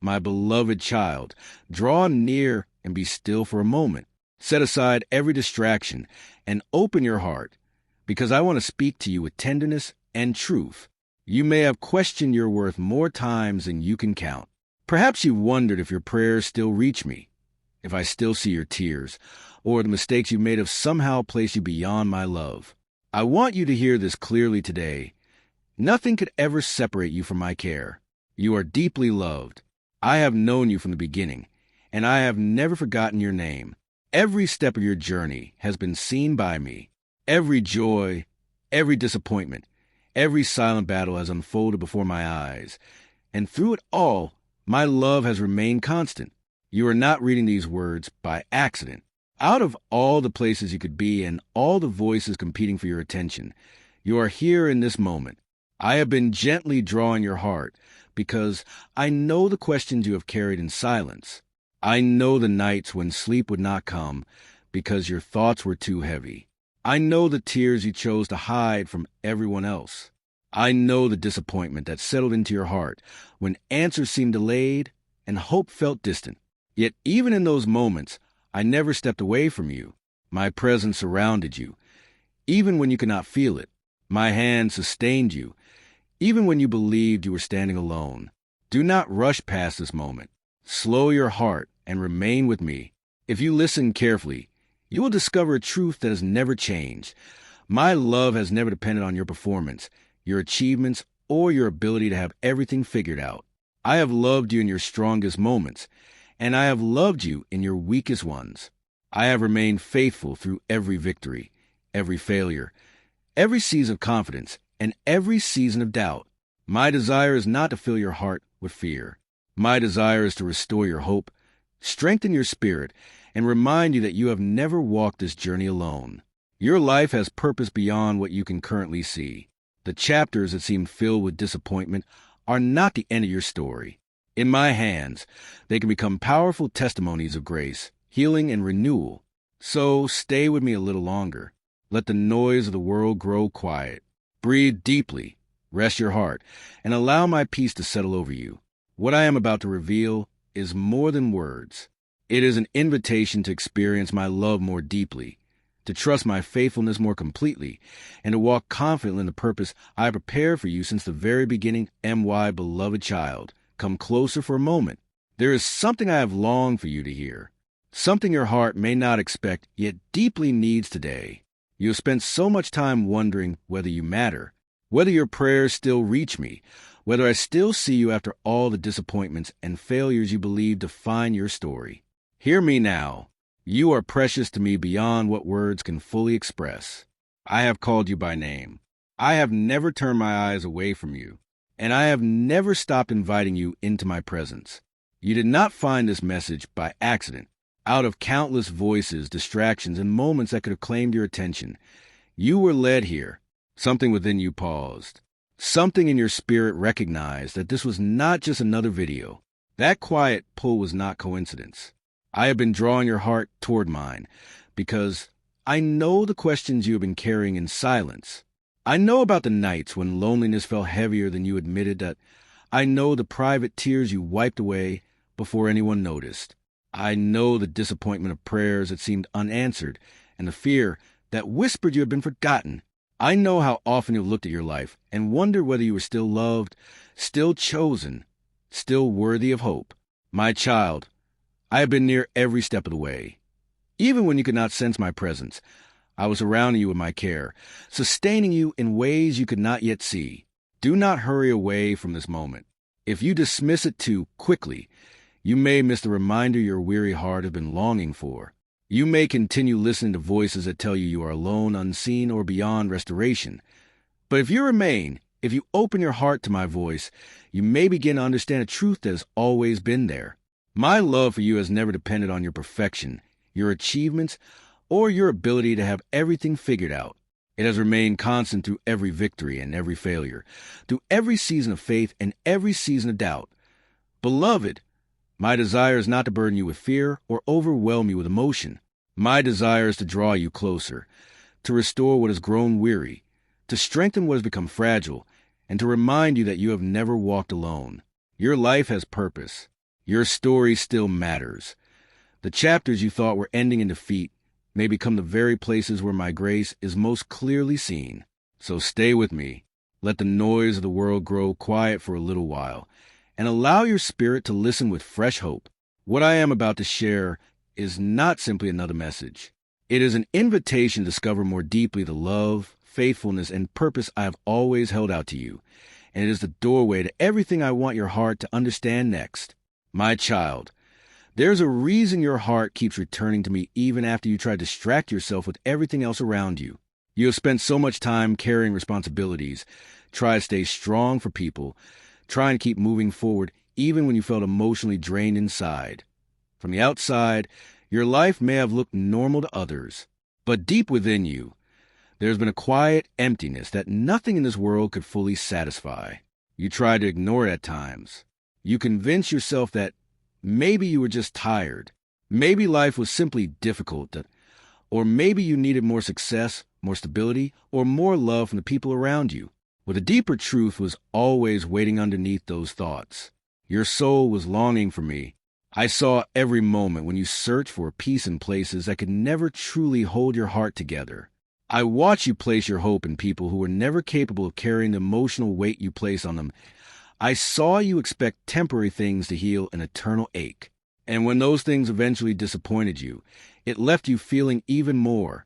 my beloved child, draw near and be still for a moment. Set aside every distraction and open your heart, because I want to speak to you with tenderness and truth. You may have questioned your worth more times than you can count. Perhaps you've wondered if your prayers still reach me, if I still see your tears, or the mistakes you made have somehow placed you beyond my love. I want you to hear this clearly today. Nothing could ever separate you from my care. You are deeply loved. I have known you from the beginning, and I have never forgotten your name. Every step of your journey has been seen by me. Every joy, every disappointment, every silent battle has unfolded before my eyes. And through it all, my love has remained constant. You are not reading these words by accident. Out of all the places you could be and all the voices competing for your attention, you are here in this moment. I have been gently drawing your heart because I know the questions you have carried in silence. I know the nights when sleep would not come because your thoughts were too heavy. I know the tears you chose to hide from everyone else. I know the disappointment that settled into your heart when answers seemed delayed and hope felt distant. Yet even in those moments, I never stepped away from you. My presence surrounded you, even when you could not feel it. My hand sustained you, even when you believed you were standing alone. Do not rush past this moment. Slow your heart and remain with me. If you listen carefully, you will discover a truth that has never changed. My love has never depended on your performance, your achievements, or your ability to have everything figured out. I have loved you in your strongest moments, and I have loved you in your weakest ones. I have remained faithful through every victory, every failure, every season of confidence, and every season of doubt. My desire is not to fill your heart with fear. My desire is to restore your hope, strengthen your spirit, and remind you that you have never walked this journey alone. Your life has purpose beyond what you can currently see. The chapters that seem filled with disappointment are not the end of your story. In my hands, they can become powerful testimonies of grace, healing, and renewal. So stay with me a little longer. Let the noise of the world grow quiet. Breathe deeply, rest your heart, and allow my peace to settle over you. What I am about to reveal is more than words. It is an invitation to experience my love more deeply, to trust my faithfulness more completely, and to walk confidently in the purpose I have prepared for you since the very beginning. My beloved child, come closer for a moment. There is something I have longed for you to hear, something your heart may not expect, yet deeply needs today. You have spent so much time wondering whether you matter, whether your prayers still reach me, whether I still see you after all the disappointments and failures you believe define your story. Hear me now. You are precious to me beyond what words can fully express. I have called you by name. I have never turned my eyes away from you, and I have never stopped inviting you into my presence. You did not find this message by accident. Out of countless voices, distractions, and moments that could have claimed your attention, you were led here. Something within you paused. Something in your spirit recognized that this was not just another video. That quiet pull was not coincidence. I have been drawing your heart toward mine because I know the questions you have been carrying in silence. I know about the nights when loneliness felt heavier than you admitted. That I know the private tears you wiped away before anyone noticed. I know the disappointment of prayers that seemed unanswered and the fear that whispered you had been forgotten. I know how often you've looked at your life and wondered whether you were still loved, still chosen, still worthy of hope. My child, I have been near every step of the way. Even when you could not sense my presence, I was surrounding you with my care, sustaining you in ways you could not yet see. Do not hurry away from this moment. If you dismiss it too quickly, you may miss the reminder your weary heart has been longing for. You may continue listening to voices that tell you you are alone, unseen, or beyond restoration. But if you remain, if you open your heart to my voice, you may begin to understand a truth that has always been there. My love for you has never depended on your perfection, your achievements, or your ability to have everything figured out. It has remained constant through every victory and every failure, through every season of faith and every season of doubt. Beloved, my desire is not to burden you with fear or overwhelm you with emotion. My desire is to draw you closer, to restore what has grown weary, to strengthen what has become fragile, and to remind you that you have never walked alone. Your life has purpose. Your story still matters. The chapters you thought were ending in defeat may become the very places where my grace is most clearly seen. So stay with me. Let the noise of the world grow quiet for a little while, and allow your spirit to listen with fresh hope. What I am about to share is not simply another message. It is an invitation to discover more deeply the love, faithfulness, and purpose I have always held out to you, and it is the doorway to everything I want your heart to understand next. My child, there's a reason your heart keeps returning to me even after you try to distract yourself with everything else around you. You have spent so much time carrying responsibilities, try to stay strong for people, trying to keep moving forward even when you felt emotionally drained inside. From the outside, your life may have looked normal to others, but deep within you, there's been a quiet emptiness that nothing in this world could fully satisfy. You tried to ignore it at times. You convinced yourself that maybe you were just tired, maybe life was simply difficult, or maybe you needed more success, more stability, or more love from the people around you. But a deeper truth was always waiting underneath those thoughts. Your soul was longing for me. I saw every moment when you searched for peace in places that could never truly hold your heart together. I watched you place your hope in people who were never capable of carrying the emotional weight you place on them. I saw you expect temporary things to heal an eternal ache. And when those things eventually disappointed you, it left you feeling even more.